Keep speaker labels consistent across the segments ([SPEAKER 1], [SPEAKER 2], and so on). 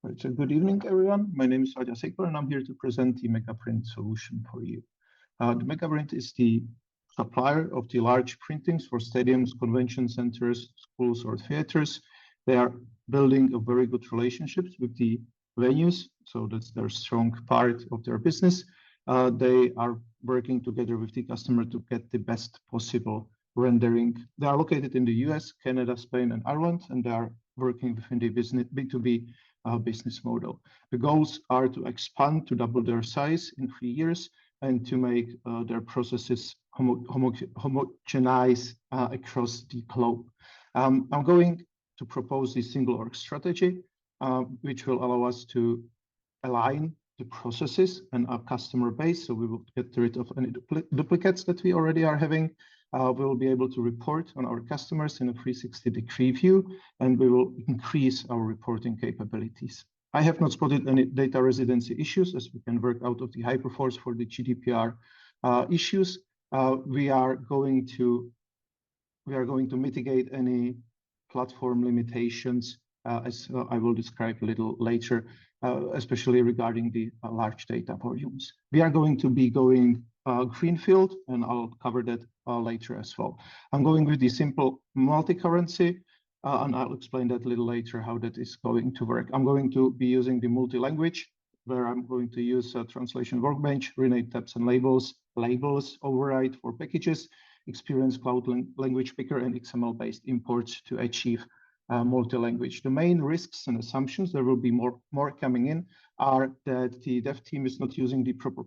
[SPEAKER 1] Right, so good evening, everyone. My name is Sejkora, and I'm here to present the MegaPrint solution for you. The MegaPrint is the supplier of the large printings for stadiums, convention centers, schools, or theaters. They are building a very good relationships with the venues, so that's their strong part of their business. They are working together with the customer to get the best possible rendering. They are located in the US, Canada, Spain, and Ireland, and they are working within the business B2B business model. The goals are to expand to double their size in 3 years and to make their processes homogenize across the globe. I'm going to propose the single org strategy, which will allow us to align the processes and our customer base. So we will get rid of any duplicates that we already are having. We will be able to report on our customers in a 360-degree view, and we will increase our reporting capabilities. I have not spotted any data residency issues, as we can work out of the Hyperforce for the GDPR issues. We are going to mitigate any platform limitations, as I will describe a little later, especially regarding the large data volumes. We are going to be going greenfield, and I'll cover that later as well. I'm going with the simple multi-currency, and I'll explain that a little later how that is going to work. I'm going to be using the multi-language, where I'm going to use a translation workbench, rename tabs and labels override for packages, experience cloud language picker, and XML-based imports to achieve multi-language. The main risks and assumptions, there will be more coming in, are that the dev team is not using the proper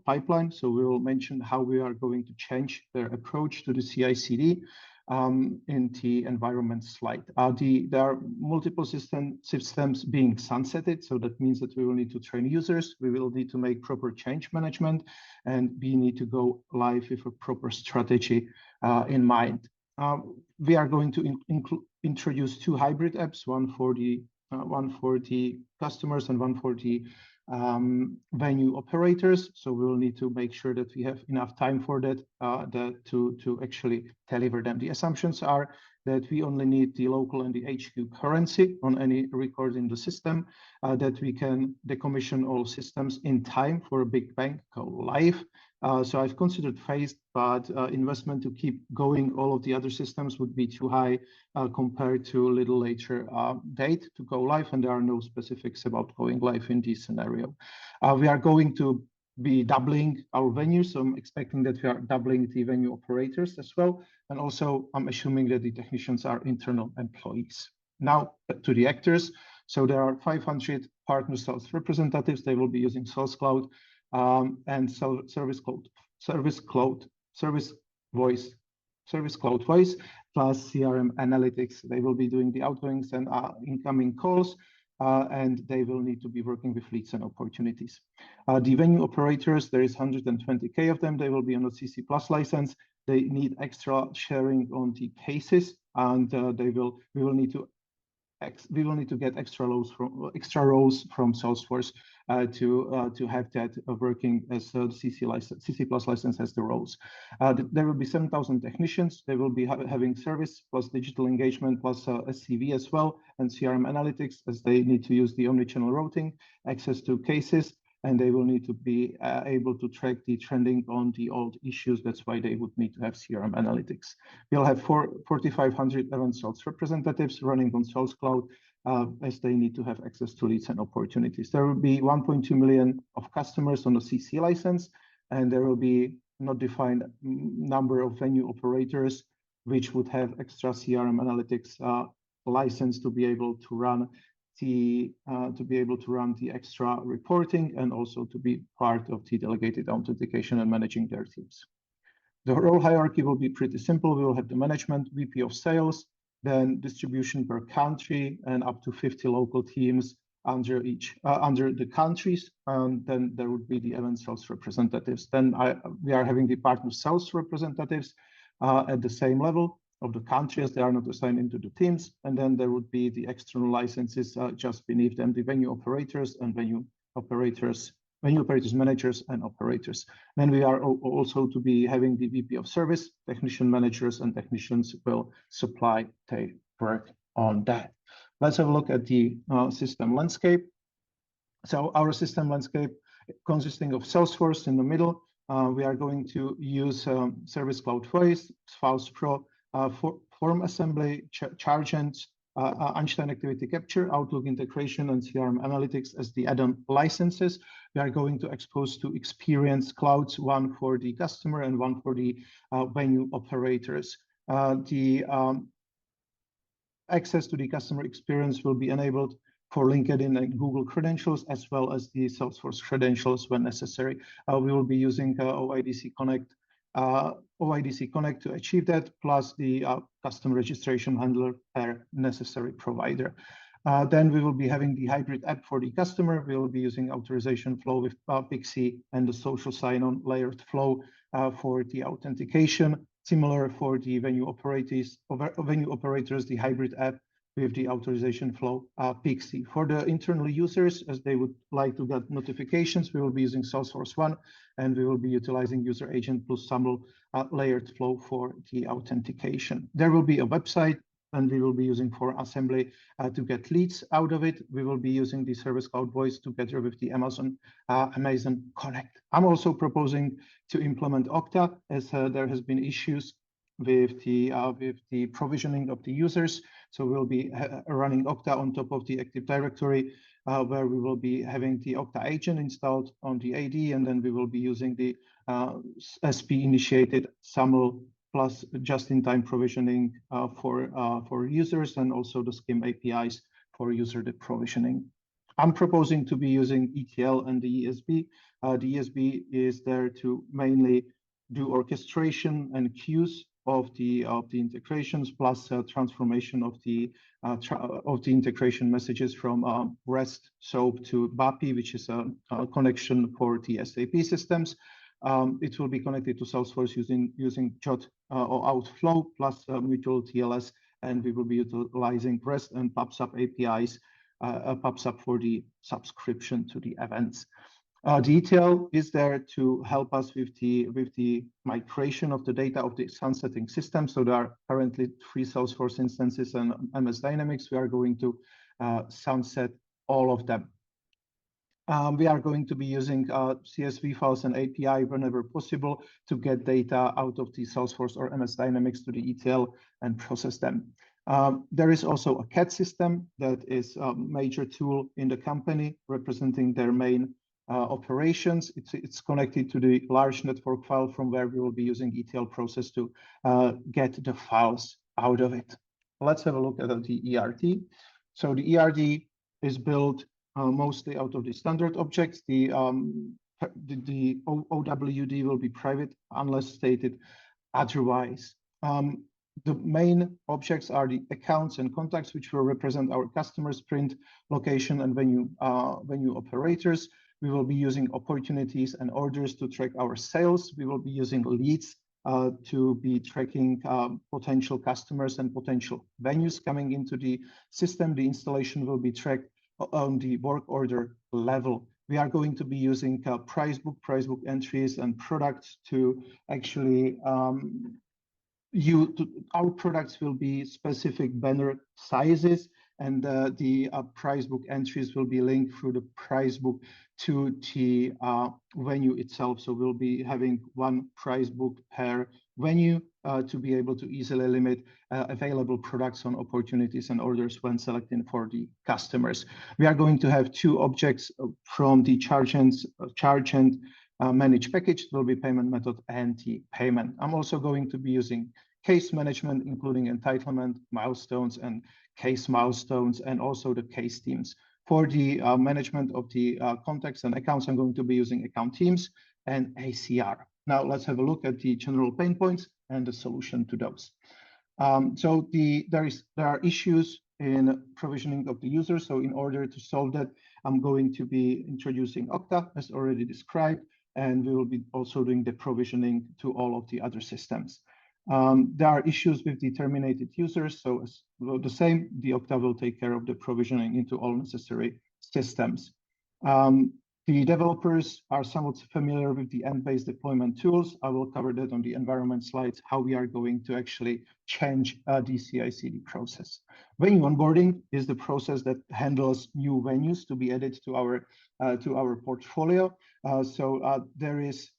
[SPEAKER 1] pipeline. So we will mention how we are going to change their approach to the CI/CD in the environment slide. There are multiple systems being sunsetted, so that means that we will need to train users, we will need to make proper change management, and we need to go live with a proper strategy in mind. We are going to introduce two hybrid apps, one for the customers and one for the venue operators. So we will need to make sure that we have enough time for that, to actually deliver them. The assumptions are that we only need the local and the HQ currency on any record in the system, that we can decommission all systems in time for a big bang go live. So I've considered phased, but investment to keep going all of the other systems would be too high compared to a little later date to go live, and there are no specifics about going live in this scenario. We are going to be doubling our venues, so I'm expecting that we are doubling the venue operators as well, and also I'm assuming that the technicians are internal employees. Now to the actors. So there are 500 partner sales representatives. They will be using Sales Cloud and Service Cloud Voice plus CRM Analytics. They will be doing the outgoings and incoming calls, and they will need to be working with leads and opportunities. The venue operators, there is 120K of them. They will be on a CC Plus license. They need extra sharing on the cases, and we will need to get extra roles from Salesforce to have that working as the CC Plus license has the roles. There will be 7,000 technicians. They will be having service plus digital engagement plus SCV as well, and CRM Analytics, as they need to use the omnichannel routing, access to cases, and they will need to be able to track the trending on the old issues. That's why they would need to have CRM Analytics. We'll have 4,500 event sales representatives running on Sales Cloud, as they need to have access to leads and opportunities. There will be 1.2 million of customers on the CC license, and there will be not defined number of venue operators which would have extra CRM Analytics license to be able to run the extra reporting, and also to be part of the delegated authentication and managing their teams. The role hierarchy will be pretty simple. We will have the management, VP of sales, then distribution per country, and up to 50 local teams under the countries. Then there would be the event sales representatives. Then we are having the partner sales representatives at the same level of the countries. They are not assigned into the teams. And then there would be the external licenses just beneath them, the venue operators and venue operators, managers, and operators. Then we are also to be having the VP of service, technician managers, and technicians will supply the work on that. Let's have a look at the system landscape.
[SPEAKER 2] So our system landscape consisting of Salesforce in the middle. We are going to use Service Cloud Voice, Files Pro, form assembly, Chargent, Einstein Activity Capture, Outlook integration, and CRM Analytics as the add-on licenses. We are going to expose to Experience Clouds, one for the customer and one for the venue operators. The access to the customer experience will be enabled for LinkedIn and Google credentials, as well as the Salesforce credentials when necessary. We will be using OIDC Connect to achieve that, plus the customer registration handler per necessary provider. Then we will be having the hybrid app for the customer. We will be using authorization flow with Pixie and the social sign-on layered flow for the authentication. Similar for the venue operators, the hybrid app with the authorization flow Pixie. For the internal users, as they would like to get notifications, we will be using Salesforce One, and we will be utilizing user agent plus SAML layered flow for the authentication. There will be a website, and we will be using for assembly to get leads out of it. We will be using the Service Cloud Voice together with the Amazon Connect. I'm also proposing to implement Okta, as there has been issues with the provisioning of the users. So we'll be running Okta on top of the Active Directory, where we will be having the Okta agent installed on the AD, and then we will be using the SP-initiated SAML plus just-in-time provisioning for users, and also the SCIM APIs for user provisioning. I'm proposing to be using ETL and the ESB. The ESB is there to mainly do orchestration and queues of the integrations, plus transformation of the integration messages from REST SOAP to BAPI, which is a connection for the SAP systems. It will be connected to Salesforce using JOT or Outflow plus mutual TLS, and we will be utilizing REST and PubSub APIs, PubSub for the subscription to the events. Detail is there to help us with the migration of the data of the sunsetting system. So there are currently 3 Salesforce instances and MS Dynamics. We are going to sunset all of them. We are going to be using CSV files and API whenever possible to get data out of the Salesforce or MS Dynamics to the ETL and process them. There is also a CAT system that is a major tool in the company representing their main operations. It's connected to the large network file from where we will be using ETL process to get the files out of it. Let's have a look at the ERD. So the ERD is built mostly out of the standard objects. The OWD will be private unless stated otherwise. The main objects are the accounts and contacts, which will represent our customers, print, location, and venue operators. We will be using opportunities and orders to track our sales. We will be using leads to be tracking potential customers and potential venues coming into the system. The installation will be tracked on the work order level. We are going to be using price book entries and products to actually our products will be specific banner sizes, and the price book entries will be linked through the price book to the venue itself. So we'll be having one price book per venue to be able to easily limit available products on opportunities and orders when selecting for the customers. We are going to have 2 objects from the charge and manage package. Will be payment method and the payment. I'm also going to be using case management, including entitlement, milestones, and case milestones, and also the case teams. For the management of the contacts and accounts, I'm going to be using account teams and ACR. Now let's have a look at the general pain points and the solution to those. So there are issues in provisioning of the user. So in order to solve that, I'm going to be introducing Okta, as already described, and we will be also doing the provisioning to all of the other systems. There are issues with the terminated users, so as well, the same, the Okta will take care of the provisioning into all necessary systems.
[SPEAKER 1] The developers are somewhat familiar with the end-based deployment tools. I will cover that on the environment slides, how we are going to actually change the CI/CD process. Venue onboarding is the process that handles new venues to be added to our portfolio. There is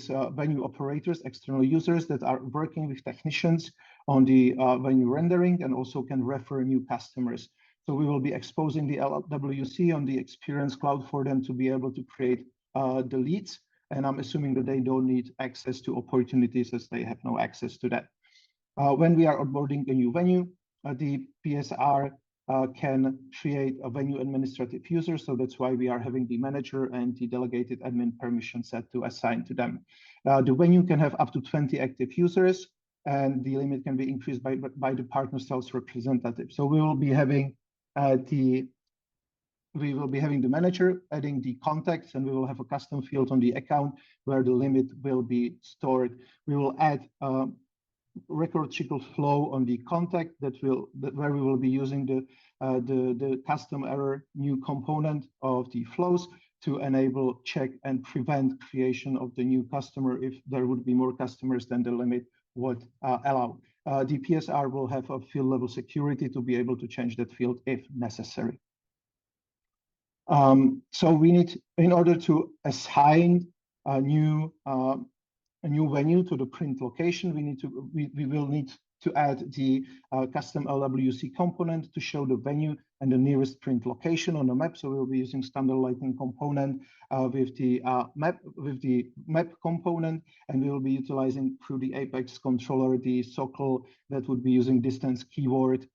[SPEAKER 1] venue operators, external users that are working with technicians on the venue rendering and also can refer new customers. So we will be exposing the LWC on the Experience Cloud for them to be able to create the leads. And I'm assuming that they don't need access to opportunities as they have no access to that. When we are onboarding a new venue, the PSR can create a venue administrative user. So that's why we are having the manager and the delegated admin permission set to assign to them. The venue can have up to 20 active users, and the limit can be increased by the partner sales representative. So we will be having the manager adding the contacts, and we will have a custom field on the account where the limit will be stored. We will add record cycle flow on the contact where we will be using the custom error new component of the flows to enable, check, and prevent creation of the new customer if there would be more customers than the limit would allow. The PSR will have a field level security to be able to change that field if necessary. So we need, in order to assign a new venue to the print location, we will need to add the custom LWC component to show the venue and the nearest print location on the map. So we'll be using standard lighting component with the map component, and we will be utilizing through the Apex controller the SOCL that would be using distance keyword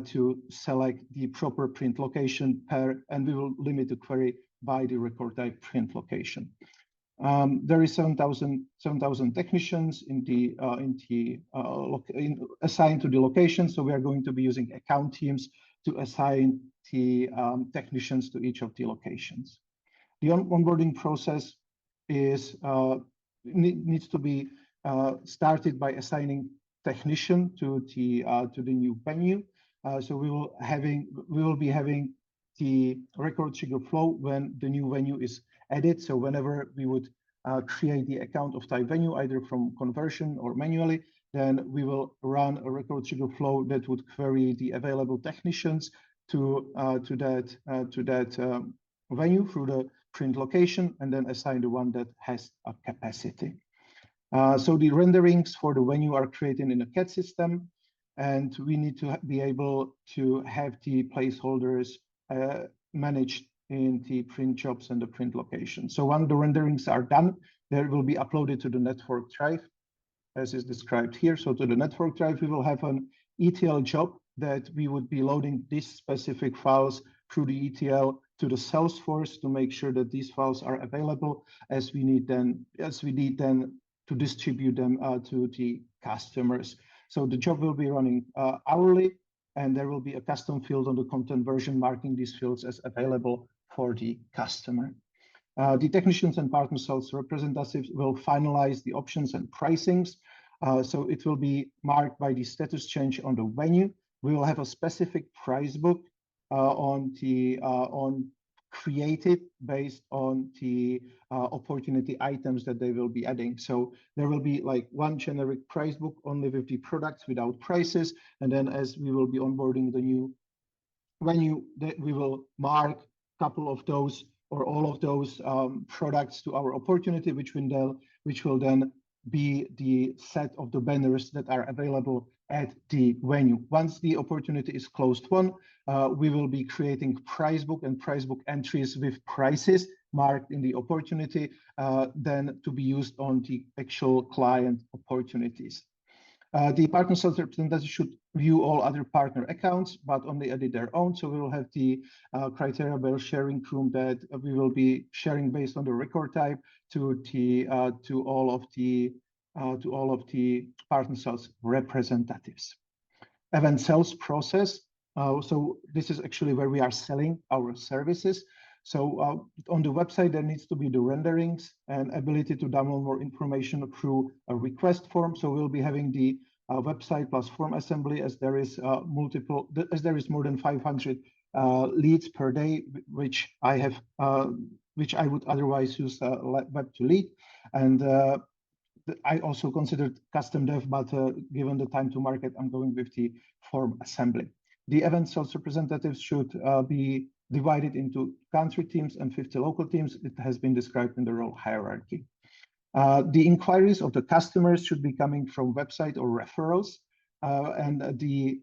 [SPEAKER 1] to select the proper print location and we will limit the query by the record type print location. There is 7,000 technicians assigned to the location. So we are going to be using account teams to assign the technicians to each of the locations. The onboarding process needs to be started by assigning technician to the new venue. So we will be having the record trigger flow when the new venue is added. So whenever we would create the account of type venue, either from conversion or manually, then we will run a record trigger flow that would query the available technicians to that venue through the print location, and then assign the one that has a capacity. So the renderings for the venue are created in a CAD system, and we need to be able to have the placeholders managed in the print jobs and the print location. So when the renderings are done, they will be uploaded to the network drive, as is described here. So to the network drive, we will have an ETL job that we would be loading these specific files through the ETL to the Salesforce to make sure that these files are available as we need them to distribute them to the customers. So the job will be running hourly, and there will be a custom field on the content version marking these fields as available for the customer. The technicians and partner sales representatives will finalize the options and pricings. So it will be marked by the status change on the venue. We will have a specific price book created based on the opportunity items that they will be adding. So there will be like one generic price book only with the products without prices. And then as we will be onboarding the new venue, we will mark a couple of those or all of those products to our opportunity, which will then be the set of the banners that are available at the venue. Once the opportunity is closed won, we will be creating price book and price book entries with prices marked in the opportunity, then to be used on the actual client opportunities. The partner sales representatives should view all other partner accounts, but only edit their own. So we will have the criteria bell sharing room that we will be sharing based on the record type to all of the partner sales representatives. Event sales process. So this is actually where we are selling our services. So on the website, there needs to be the renderings and ability to download more information through a request form. So we'll be having the website plus form assembly as there is more than 500 leads per day, which I have which I would otherwise use web to lead. And I also considered custom dev, but given the time to market, I'm going with the form assembly. The event sales representatives should be divided into country teams and 50 local teams. It has been described in the role hierarchy. The inquiries of the customers should be coming from website or referrals, and the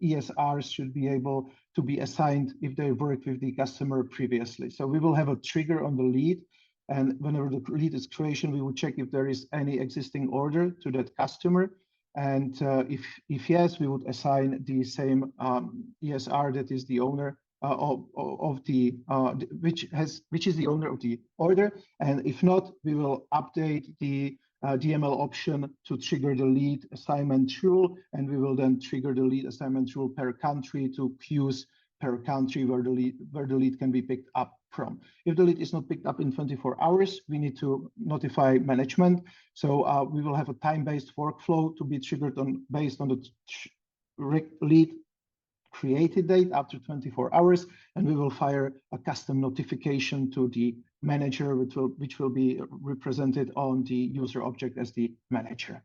[SPEAKER 1] ESRs should be able to be assigned if they worked with the customer previously. So we will have a trigger on the lead, and whenever the lead is creation, we will check if there is any existing order to that customer. And if yes, we would assign the same ESR that is the owner of the which is the owner of the order. And if not, we will update the DML option to trigger the lead assignment rule, and we will then trigger the lead assignment rule per country to queues per country where the lead can be picked up from. If the lead is not picked up in 24 hours, we need to notify management. So we will have a time-based workflow to be triggered based on the lead created date after 24 hours, and we will fire a custom notification to the manager, which will be represented on the user object as the manager.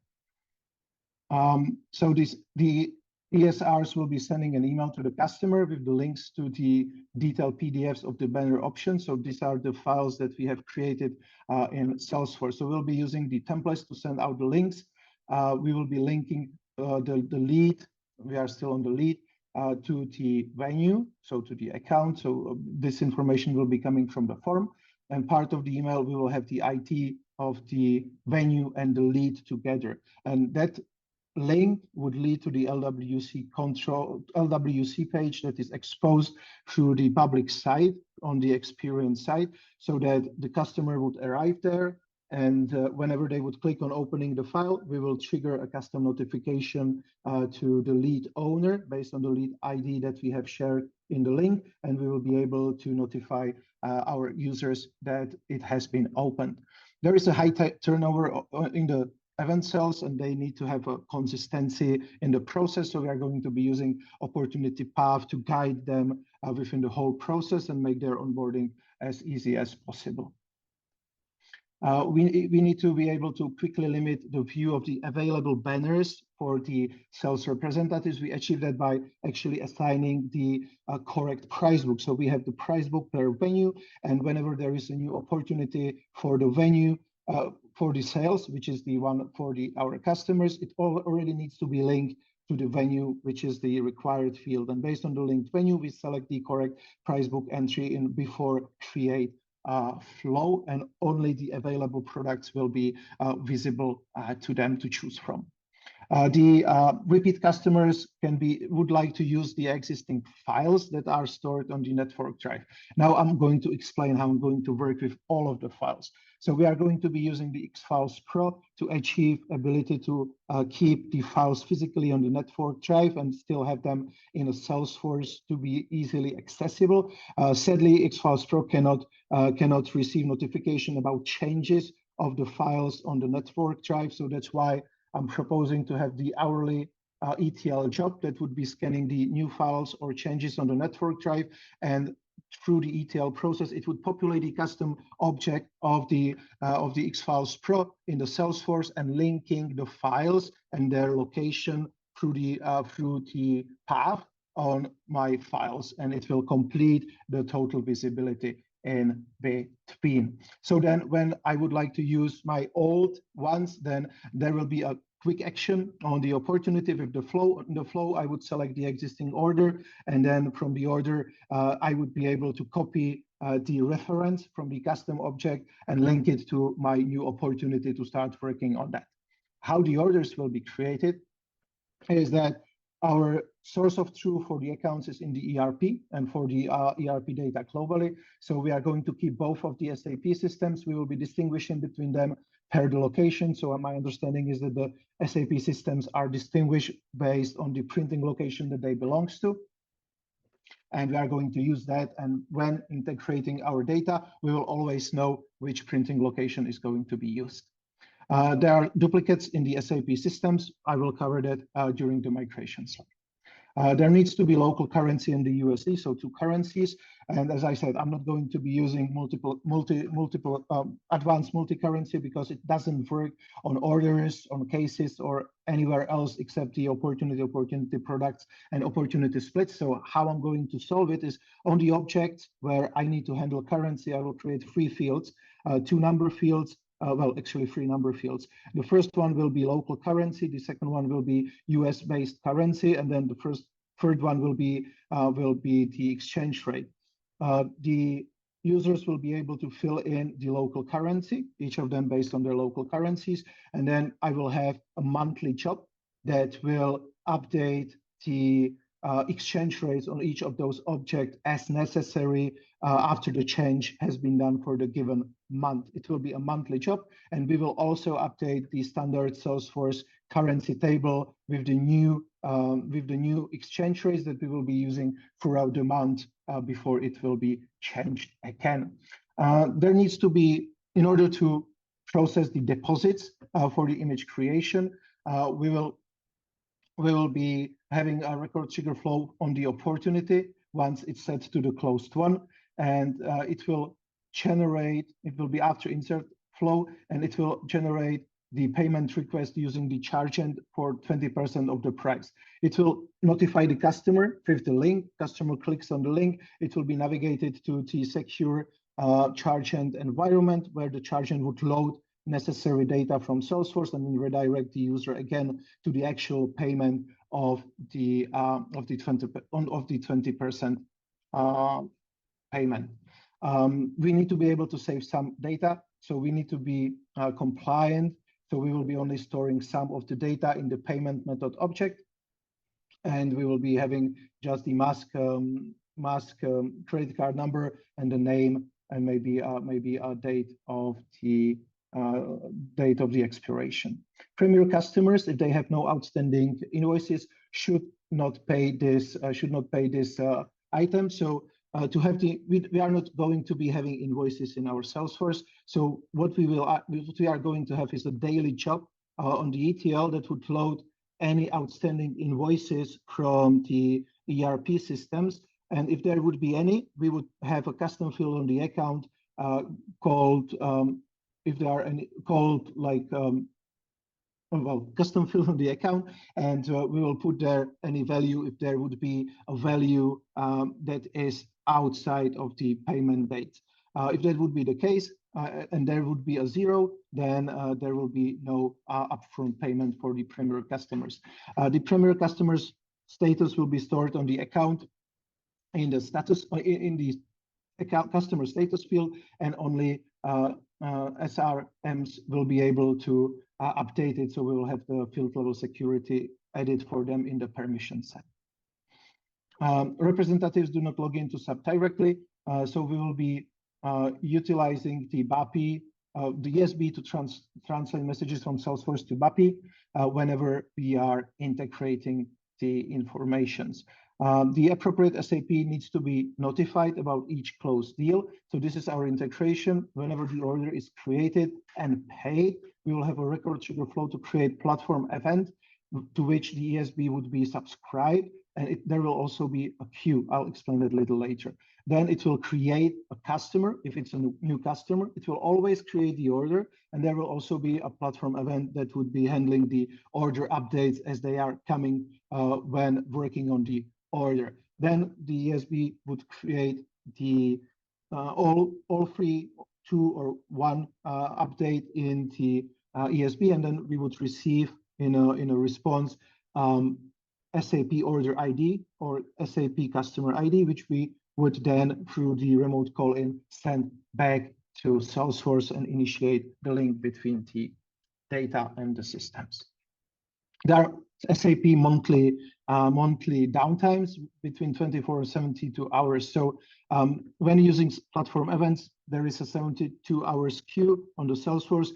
[SPEAKER 1] So the ESRs will be sending an email to the customer with the links to the detailed PDFs of the banner option. So these are the files that we have created in Salesforce. So we'll be using the templates to send out the links. We will be linking the lead. We are still on the lead to the venue, so to the account. So this information will be coming from the form. And part of the email, we will have the ID of the venue and the lead together. And that link would lead to the LWC page that is exposed through the public site on the experience site, so that the customer would arrive there, and whenever they would click on opening the file, we will trigger a custom notification to the lead owner based on the lead ID that we have shared in the link, and we will be able to notify our users that it has been opened. There is a high turnover in the event cells, and they need to have a consistency in the process. So we are going to be using opportunity path to guide them within the whole process and make their onboarding as easy as possible. We need to be able to quickly limit the view of the available banners for the sales representatives. We achieve that by actually assigning the correct price book. So we have the price book per venue, and whenever there is a new opportunity for the venue, for the sales, which is the one for our customers, it already needs to be linked to the venue, which is the required field. And based on the linked venue, we select the correct price book entry in before create flow, and only the available products will be visible to them to choose from. The repeat customers would like to use the existing files that are stored on the network drive. Now I'm going to explain how I'm going to work with all of the files. So we are going to be using the Xfiles Pro to achieve ability to keep the files physically on the network drive and still have them in a Salesforce to be easily accessible. Sadly, Xfiles Pro cannot receive notification about changes of the files on the network drive. So that's why I'm proposing to have the hourly ETL job that would be scanning the new files or changes on the network drive, and through the ETL process, it would populate the custom object of the Xfiles Pro in the Salesforce and linking the files and their location through the path on my files, and it will complete the total visibility in between. So then when I would like to use my old ones, then there will be a quick action on the opportunity with the flow. In the flow, I would select the existing order, and then from the order, I would be able to copy the reference from the custom object and link it to my new opportunity to start working on that. How the orders will be created is that our source of truth for the accounts is in the ERP and for the ERP data globally. So we are going to keep both of the SAP systems. We will be distinguishing between them per the location. So my understanding is that the SAP systems are distinguished based on the printing location that they belong to. And we are going to use that. And when integrating our data, we will always know which printing location is going to be used. There are duplicates in the SAP systems. I will cover that during the migration slide.
[SPEAKER 2] There needs to be local currency in the USD, so 2 currencies. And as I said, I'm not going to be using multiple advanced multi-currency because it doesn't work on orders, on cases, or anywhere else except the opportunity products and opportunity splits. So how I'm going to solve it is on the object where I need to handle currency, I will create 3 fields, 2 number fields, well, actually 3 number fields. The first one will be local currency. The second one will be US-based currency, and then the third one will be the exchange rate. The users will be able to fill in the local currency, each of them based on their local currencies, and then I will have a monthly job that will update the exchange rates on each of those objects as necessary after the change has been done for the given month. It will be a monthly job, and we will also update the standard Salesforce currency table with the new exchange rates that we will be using throughout the month before it will be changed again. There needs to be, in order to process the deposits for the image creation, we will be having a record trigger flow on the opportunity once it's set to the closed one, and it will be after insert flow, and it will generate the payment request using the charge end for 20% of the price. It will notify the customer with the link. Customer clicks on the link. It will be navigated to the secure charge end environment where the charge end would load necessary data from Salesforce and then redirect the user again to the actual payment of the 20% payment. We need to be able to save some data, so we need to be compliant. So we will be only storing some of the data in the payment method object, and we will be having just the mask credit card number and the name and maybe a date of the expiration. Premier customers, if they have no outstanding invoices, should not pay this item. So we are not going to be having invoices in our Salesforce. So what we are going to have is a daily job on the ETL that would load any outstanding invoices from the ERP systems. And if there would be any, we would have a custom field on the account called custom field on the account, and we will put there any value if there would be a value that is outside of the payment date. If that would be the case, and there would be a 0, then there will be no upfront payment for the premier customers. The premier customers status will be stored on the account in the status in the account customer status field, and only SRMs will be able to update it. So we will have the field level security added for them in the permission set. Representatives do not log into SAP directly, so we will be utilizing the BAPI, the ESB to translate messages from Salesforce to BAPI whenever we are integrating the informations. The appropriate SAP needs to be notified about each closed deal. So this is our integration. Whenever the order is created and paid, we will have a record trigger flow to create platform event to which the ESB would be subscribed, and there will also be a queue. I'll explain that a little later. Then it will create a customer. If it's a new customer, it will always create the order, and there will also be a platform event that would be handling the order updates as they are coming when working on the order. Then the ESB would create the all 3, 2, or 1 update in the ESB, and then we would receive in a response SAP order ID or SAP customer ID, which we would then, through the remote call-in, send back to Salesforce and initiate the link between the data and the systems. There are SAP monthly downtimes between 24 and 72 hours. So when using platform events, there is a 72 hours queue on the Salesforce.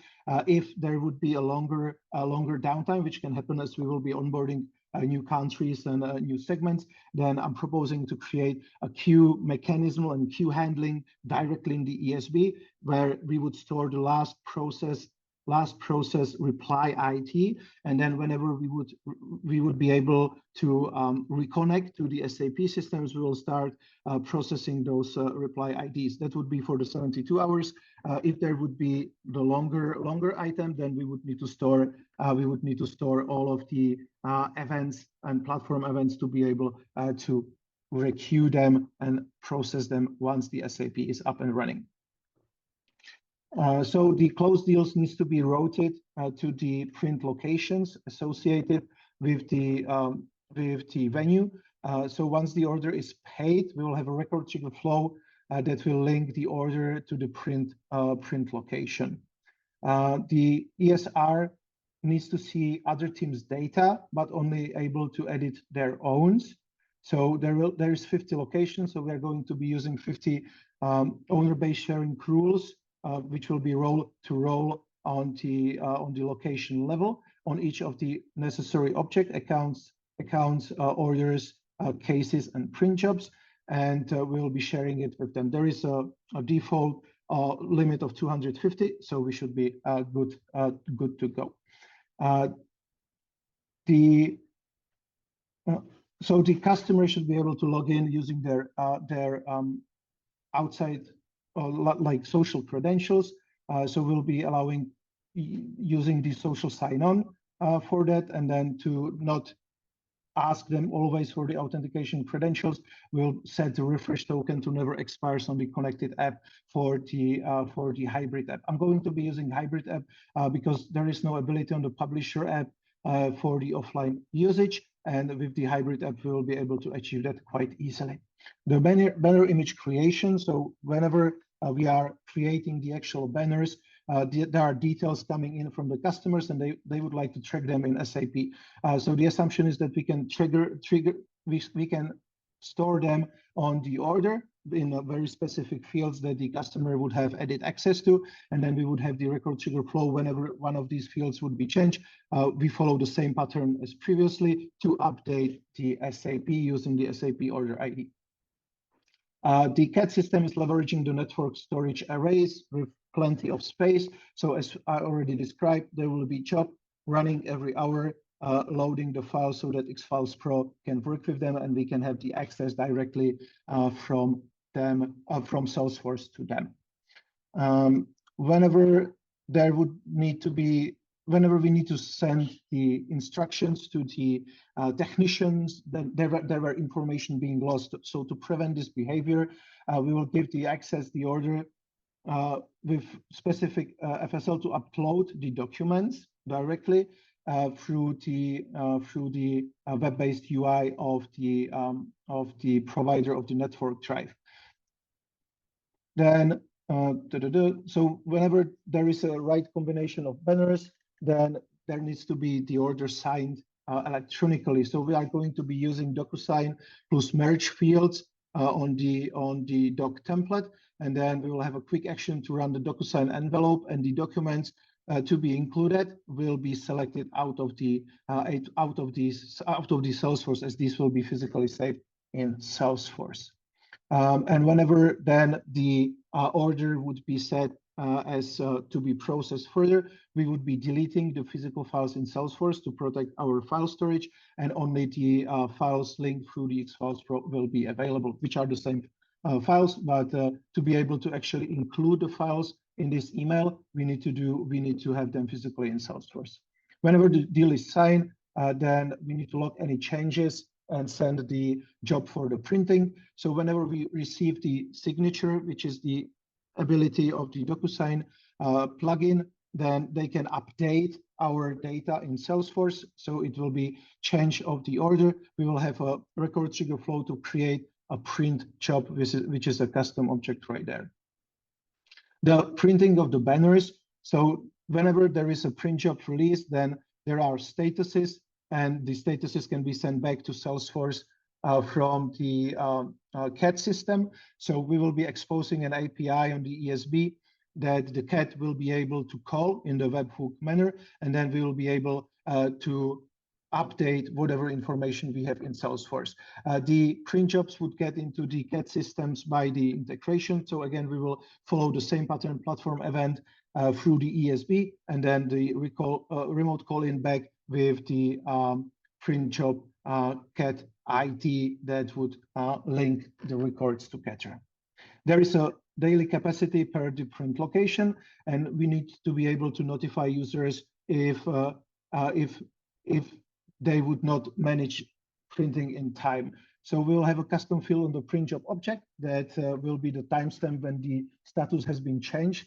[SPEAKER 2] If there would be a longer downtime, which can happen as we will be onboarding new countries and new segments, then I'm proposing to create a queue mechanism and queue handling directly in the ESB, where we would store the last process
[SPEAKER 1] last process reply IT, and then whenever we would be able to reconnect to the SAP systems, we will start processing those reply IDs. That would be for the 72 hours. If there would be the longer item, then we would need to store all of the events and platform events to be able to requeue them and process them once the SAP is up and running. So the closed deals needs to be routed to the print locations associated with the venue. So once the order is paid, we will have a record trigger flow that will link the order to the print location. The ESR needs to see other teams' data, but only able to edit their own. So there is 50 locations. So we're going to be using 50 owner-based sharing rules, which will be roll on the location level on each of the necessary object accounts, orders, cases, and print jobs, and we'll be sharing it with them. There is a default limit of 250, so we should be good to go. So the customer should be able to log in using their outside like social credentials. So we'll be allowing using the social sign-on for that, and then to not ask them always for the authentication credentials, we'll set the refresh token to never expires on the connected app for the hybrid app. I'm going to be using hybrid app because there is no ability on the publisher app for the offline usage, and with the hybrid app, we will be able to achieve that quite easily. The banner image creation, so whenever we are creating the actual banners, there are details coming in from the customers, and they would like to track them in SAP. So the assumption is that we can we can store them on the order in a very specific fields that the customer would have edit access to, and then we would have the record trigger flow whenever one of these fields would be changed. We follow the same pattern as previously to update the SAP using the SAP order ID. The CAD system is leveraging the network storage arrays with plenty of space. So as I already described, there will be job running every hour, loading the files so that Xfiles Pro can work with them, and we can have the access directly from them, from Salesforce to them. Whenever we need to send the instructions to the technicians, then there were information being lost. So to prevent this behavior, we will give the access, the order with specific FSL to upload the documents directly through the web-based UI of the provider of the network drive. Then, so whenever there is a right combination of banners, then there needs to be the order signed electronically. So we are going to be using DocuSign plus merge fields on the doc template, and then we will have a quick action to run the DocuSign envelope, and the documents to be included will be selected out of the Salesforce, as these will be physically saved in Salesforce. And whenever then the order would be set as to be processed further, we would be deleting the physical files in Salesforce to protect our file storage, and only the files linked through the Xfiles Pro will be available, which are the same files, but to be able to actually include the files in this email, we need to have them physically in Salesforce. Whenever the deal is signed, then we need to log any changes and send the job for the printing. So whenever we receive the signature, which is the ability of the DocuSign plugin, then they can update our data in Salesforce. So it will be change of the order. We will have a record trigger flow to create a print job, which is a custom object right there. The printing of the banners. So whenever there is a print job release, then there are statuses, and the statuses can be sent back to Salesforce from the CAD system. So we will be exposing an API on the ESB that the CAD will be able to call in the webhook manner, and then we will be able to update whatever information we have in Salesforce. The print jobs would get into the CAD systems by the integration. So again, we will follow the same pattern, platform event, through the ESB, and then the remote call-in back with the print job cat ID that would link the records together. There is a daily capacity per different location, and we need to be able to notify users if they would not manage printing in time. So we'll have a custom field on the print job object that will be the timestamp when the status has been changed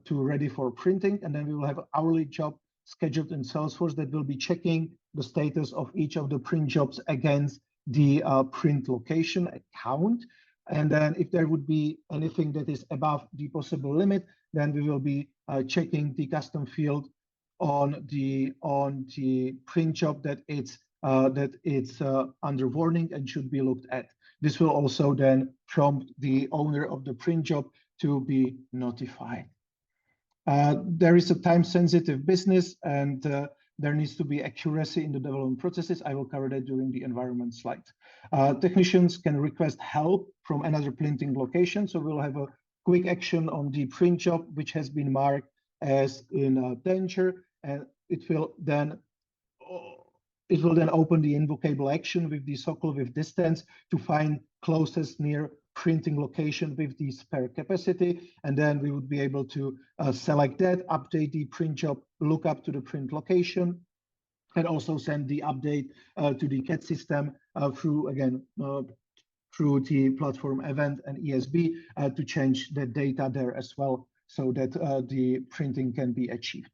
[SPEAKER 1] to ready for printing, and then we will have an hourly job scheduled in Salesforce that will be checking the status of each of the print jobs against the print location account. And then if there would be anything that is above the possible limit, then we will be checking the custom field on the print job that it's under warning and should be looked at. This will also then prompt the owner of the print job to be notified. There is a time-sensitive business, and there needs to be accuracy in the development processes. I will cover that during the environment slide. Technicians can request help from another printing location. So we'll have a quick action on the print job, which has been marked as in danger, and it will then open the invocable action with the SOCL with distance to find closest near printing location with the spare capacity, and then we would be able to select that, update the print job lookup to the print location, and also send the update to the CAD system through the platform event and ESB to change the data there as well, so that the printing can be achieved.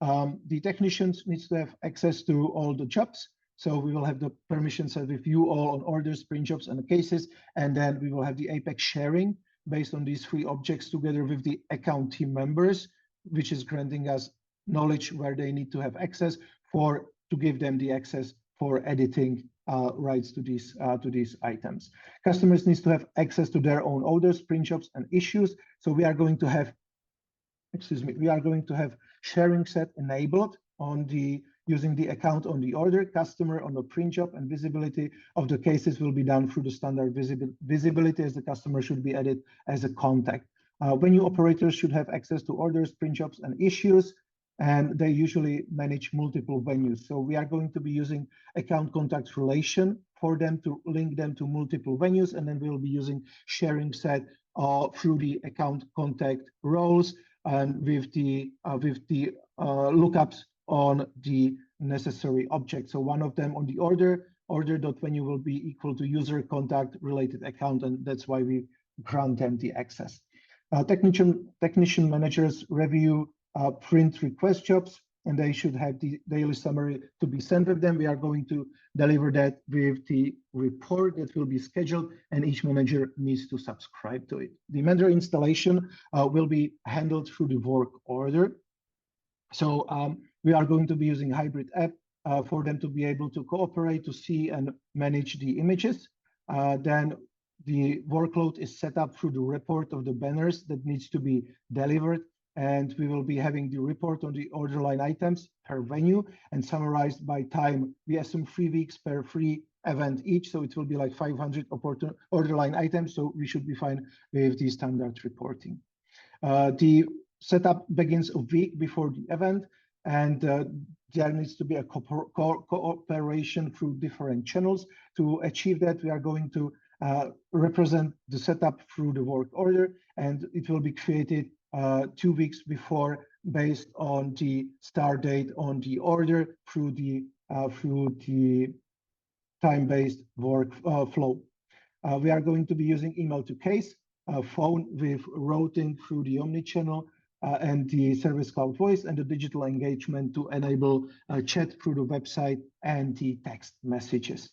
[SPEAKER 1] The technicians needs to have access to all the jobs. So we will have the permission set with view all on orders, print jobs, and cases, and then we will have the Apex sharing based on these three objects together with the account team members, which is granting us knowledge where they need to have access to give them the access for editing rights to these items. Customers needs to have access to their own orders, print jobs, and issues. So we are going to have, sharing set enabled on using the account on the order, customer on the print job, and visibility of the cases will be done through the standard visibility, as the customer should be added as a contact. Venue operators should have access to orders, print jobs, and issues, and they usually manage multiple venues. So we are going to be using account contact relation for them to link them to multiple venues, and then we'll be using sharing set through the account contact roles and with the lookups on the necessary objects. So one of them on the order.venue will be equal to user contact related account, and that's why we grant them the access. Technician managers review print request jobs, and they should have the daily summary to be sent with them. We are going to deliver that with the report that will be scheduled, and each manager needs to subscribe to it. The vendor installation will be handled through the work order. So we are going to be using hybrid app for them to be able to cooperate, to see and manage the images. Then the workload is set up through the report of the banners that needs to be delivered. And we will be having the report on the order line items per venue and summarized by time. We assume 3 weeks per free event each, so it will be like 500 order line items. So we should be fine with the standard reporting. The setup begins a week before the event, and there needs to be a cooperation through different channels. To achieve that, we are going to represent the setup through the work order, and it will be created 2 weeks before based on the start date on the order through the time-based workflow. We are going to be using email to case, phone with routing through the omnichannel, and the Service Cloud Voice, and the digital engagement to enable chat through the website and the text messages.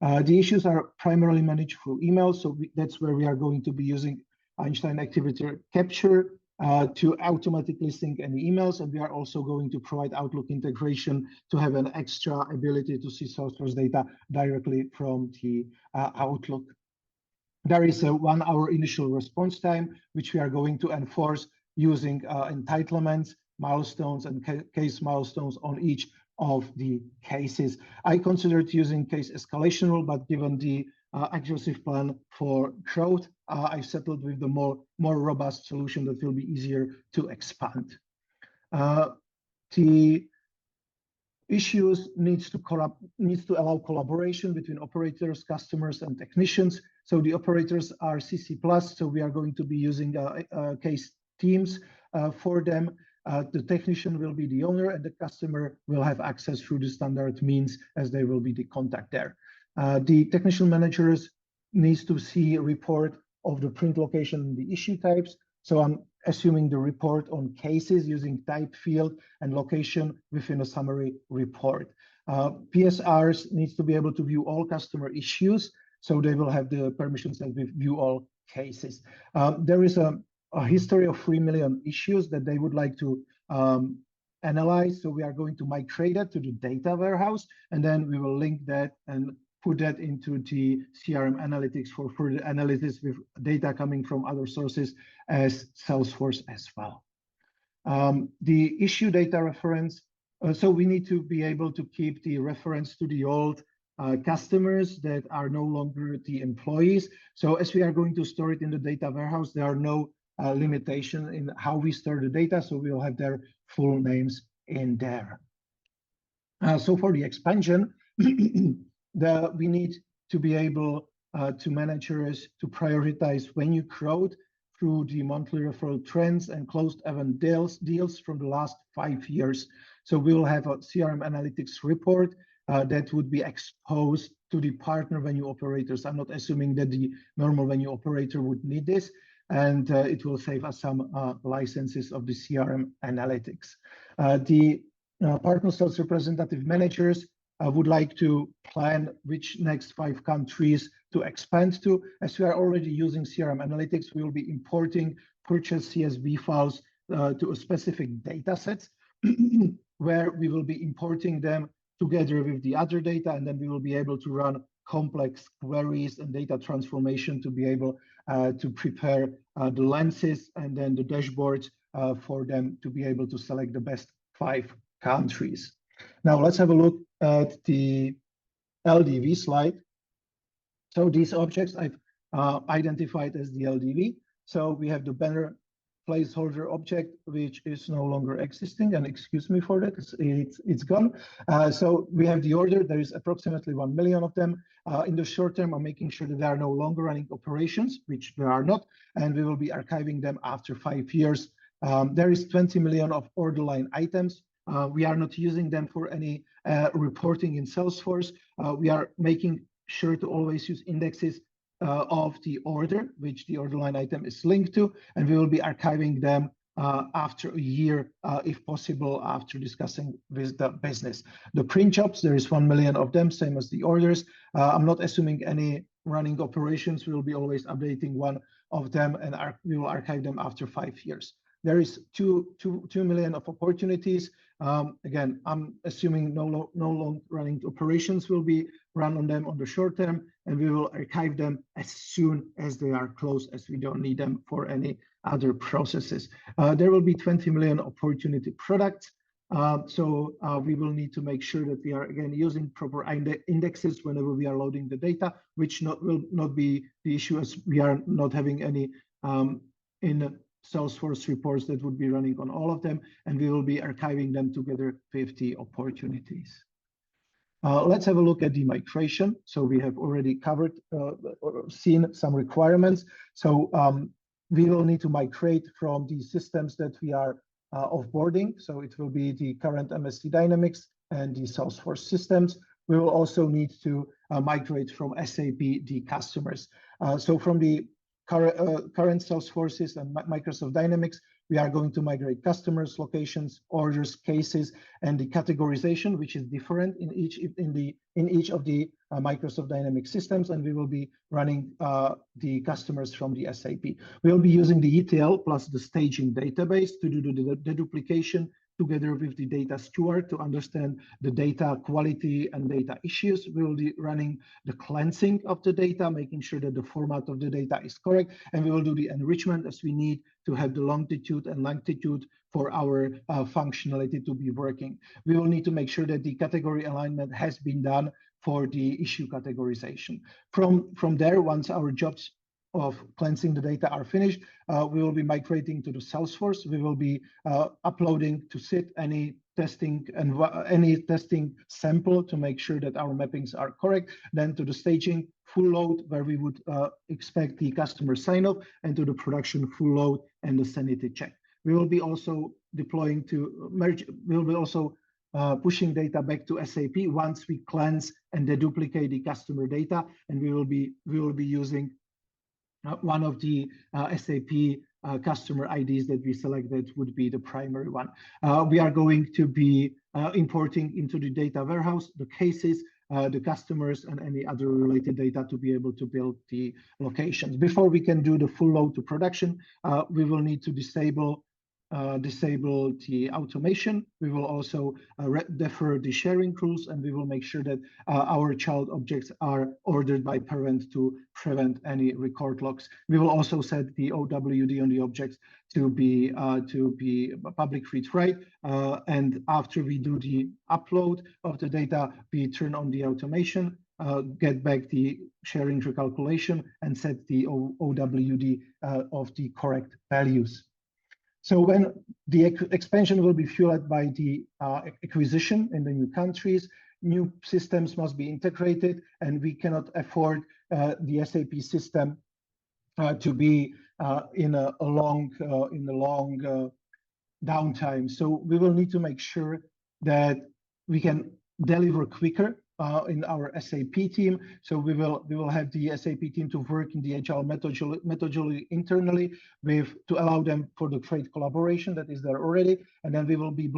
[SPEAKER 1] The issues are primarily managed through email, so that's where we are going to be using Einstein Activity Capture to automatically sync any emails, and we are also going to provide Outlook integration to have an extra ability to see Salesforce data directly from the Outlook. There is a 1 hour initial response time, which we are going to enforce using entitlements, milestones, and case milestones on each of the cases. I considered using case escalation rule, but given the aggressive plan for growth, I settled with the more robust solution that will be easier to expand. The issues needs to allow collaboration between operators, customers, and technicians. So the operators are CC+, so we are going to be using case teams for them. The technician will be the owner, and the customer will have access through the standard means, as they will be the contact there. The technician managers needs to see a report of the print location and the issue types. So I'm assuming the report on cases using type field and location within a summary report. PSRs needs to be able to view all customer issues, so they will have the permissions and view all cases. There is a history of 3 million issues that they would like to analyze. So we are going to migrate that to the data warehouse, and then we will link that and put that into the CRM analytics for further analysis with data coming from other sources as Salesforce as well. The issue data reference, so we need to be able to keep the reference to the old customers that are no longer the employees. So as we are going to store it in the data warehouse, there are no limitation in how we store the data, so we will have their full names in there. So for the expansion, we need to be able to managers to prioritize when you growth through the monthly referral trends and closed event deals from the last 5 years. So we will have a CRM analytics report that would be exposed to the partner venue operators. I'm not assuming that the normal venue operator would need this, and it will save us some licenses of the CRM analytics. The partner sales representative managers would like to plan which next 5 countries to expand to. As we are already using CRM analytics, we will be importing purchase CSV files to a specific data sets where we will be importing them together with the other data, and then we will be able to run complex queries and data transformation to be able to prepare the lenses and then the dashboards for them to be able to select the best 5 countries. Now let's have a look at the LDV slide. So these objects I've identified as the LDV. So we have the banner placeholder object, which is no longer existing, and excuse me for that, it's gone. So we have the order. There is approximately 1 million of them. In the short term, I'm making sure that they are no longer running operations, which they are not, and we will be archiving them after 5 years. There is 20 million of order line items. We are not using them for any reporting in Salesforce. We are making sure to always use indexes of the order, which the order line item is linked to, and we will be archiving them after a year, if possible, after discussing with the business. The print jobs, there is 1 million of them, same as the orders. I'm not assuming any running operations. We will be always updating one of them, and we will archive them after 5 years. There is 2 million of opportunities. Again, I'm assuming no long running operations will be run on them on the short term, and we will archive them as soon as they are closed, as we don't need them for any other processes. There will be 20 million opportunity products. So we will need to make sure that we are again using proper indexes whenever we are loading the data, which will not be the issue, as we are not having any in Salesforce reports that would be running on all of them, and we will be archiving them together with the opportunities. Let's have a look at the migration. So we have already covered or seen some requirements. So we will need to migrate from the systems that we are offboarding. So it will be the current MSC Dynamics and the Salesforce systems. We will also need to migrate from SAP the customers. So from the current Salesforces and Microsoft Dynamics, we are going to migrate customers, locations, orders, cases, and the categorization, which is different in each of the Microsoft Dynamics systems, and we will be running the customers from the SAP. We will be using the ETL plus the staging database to do the deduplication together with the data steward to understand the data quality and data issues. We will be running the cleansing of the data, making sure that the format of the data is correct, and we will do the enrichment as we need to have the longitude and latitude for our functionality to be working. We will need to make sure that the category alignment has been done for the issue categorization. From there, once our jobs of cleansing the data are finished, we will be migrating to the Salesforce. We will be uploading to SIT any testing and any testing sample to make sure that our mappings are correct. Then to the staging full load, where we would expect the customer sign off, and to the production full load and the sanity check. We will be also deploying to merge. We will be also pushing data back to SAP once we cleanse and deduplicate the customer data, and we will be using one of the SAP customer IDs that we selected would be the primary one. We are going to be importing into the data warehouse the cases, the customers, and any other related data to be able to build the locations. Before we can do the full load to production, we will need to disable the automation. We will also defer the sharing rules, and we will make sure that our child objects are ordered by parent to prevent any record locks. We will also set the OWD on the objects to be public read write, and after we do the upload of the data, we turn on the automation, get back the sharing recalculation, and set the OWD of the correct values. So when the expansion will be fueled by the acquisition in the new countries, new systems must be integrated, and we cannot afford the SAP system to be in a long downtime. So we will need to make sure that we can deliver quicker in our SAP team. So we will have the SAP team to work in the agile methodology internally to allow them for the trade collaboration that is there already. And then we will be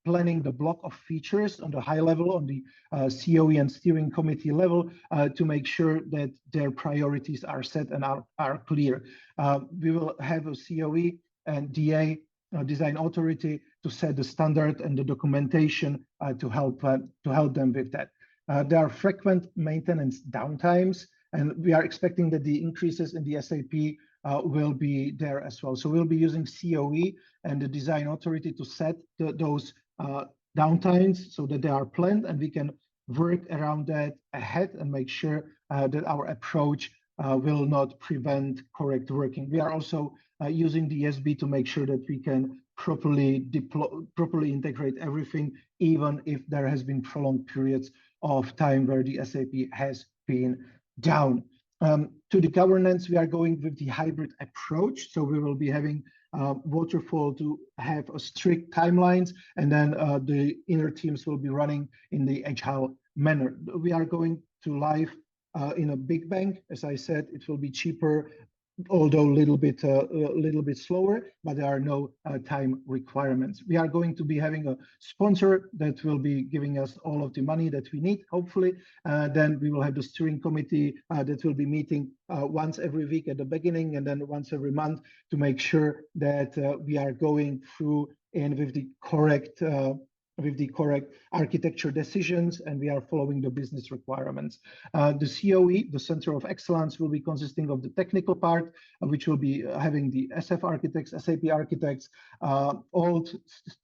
[SPEAKER 1] planning the block of features on the high level, on the COE and steering committee level, to make sure that their priorities are set and are clear. We will have a COE and DA, design authority, to set the standard and the documentation to help them with that. There are frequent maintenance downtimes, and we are expecting that the increases in the SAP will be there as well. So we'll be using COE and the design authority to set those downtimes so that they are planned, and we can work around that ahead and make sure that our approach will not prevent correct working. We are also using the ESB to make sure that we can properly integrate everything, even if there has been prolonged periods of time where the SAP has been down. To the governance, we are going with the hybrid approach. So we will be having waterfall to have a strict timelines, and then the inner teams will be running in the agile manner. We are going to live in a big bang. As I said, it will be cheaper, although a little bit slower, but there are no time requirements. We are going to be having a sponsor that will be giving us all of the money that we need, hopefully. Then we will have the steering committee that will be meeting once every week at the beginning, and then once every month, to make sure that we are going through and with the correct architecture decisions, and we are following the business requirements. The COE, the Center of Excellence, will be consisting of the technical part, which will be having the SF architects, SAP architects, all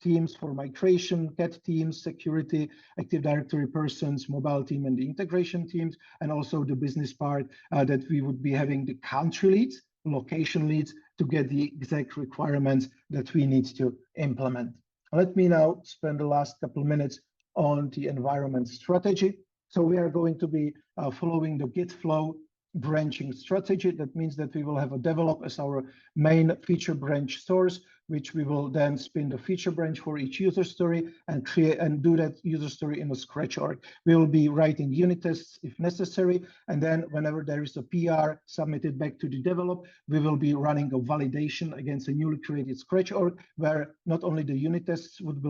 [SPEAKER 1] teams for migration, CAT teams, security, Active Directory persons, mobile team, and the integration teams, and also the business part that we would be having the country leads, location leads, to get the exact requirements that we need to implement. Let me now spend the last couple of minutes on the environment strategy. So we are going to be following the Git flow branching strategy. That means that we will have a develop as our main feature branch source, which we will then spin the feature branch for each user story and create and do that user story in a scratch org. We will be writing unit tests if necessary, and then whenever there is a PR submitted back to the develop, we will be running a validation against a newly created scratch org, where not only the unit tests would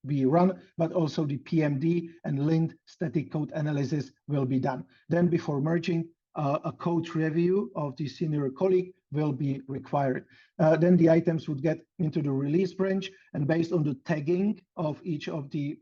[SPEAKER 1] be run, but also the PMD and linked static code analysis will be done. Then before merging, a code review of the senior colleague will be required. Then the items would get into the release branch, and based on the tagging of each of the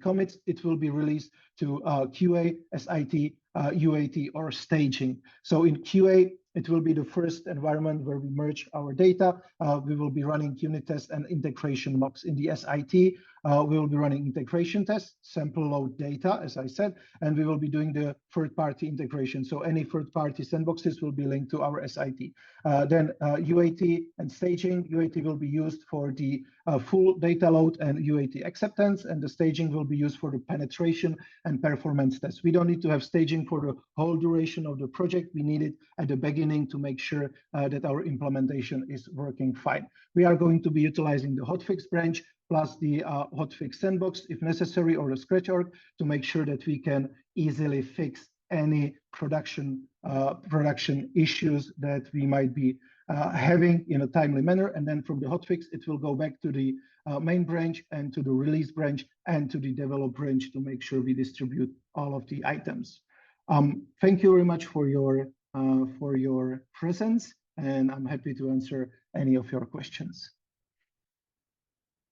[SPEAKER 1] commits, it will be released to QA, SIT, UAT, or staging. So in QA, it will be the first environment where we merge our data. We will be running unit tests and integration mocks. In the SIT, we will be running integration tests, sample load data, as I said, and we will be doing the third-party integration. So any third-party sandboxes will be linked to our SIT. Then UAT and staging. UAT will be used for the full data load and UAT acceptance, and the staging will be used for the penetration and performance tests. We don't need to have staging for the whole duration of the project. We need it at the beginning to make sure that our implementation is working fine. We are going to be utilizing the hotfix branch plus the hotfix sandbox if necessary, or a scratch org, to make sure that we can easily fix any production issues that we might be having in a timely manner. And then from the hotfix, it will go back to the main branch and to the release branch and to the develop branch to make sure we distribute all of the items. Thank you very much for your presence, and I'm happy to answer any of your questions.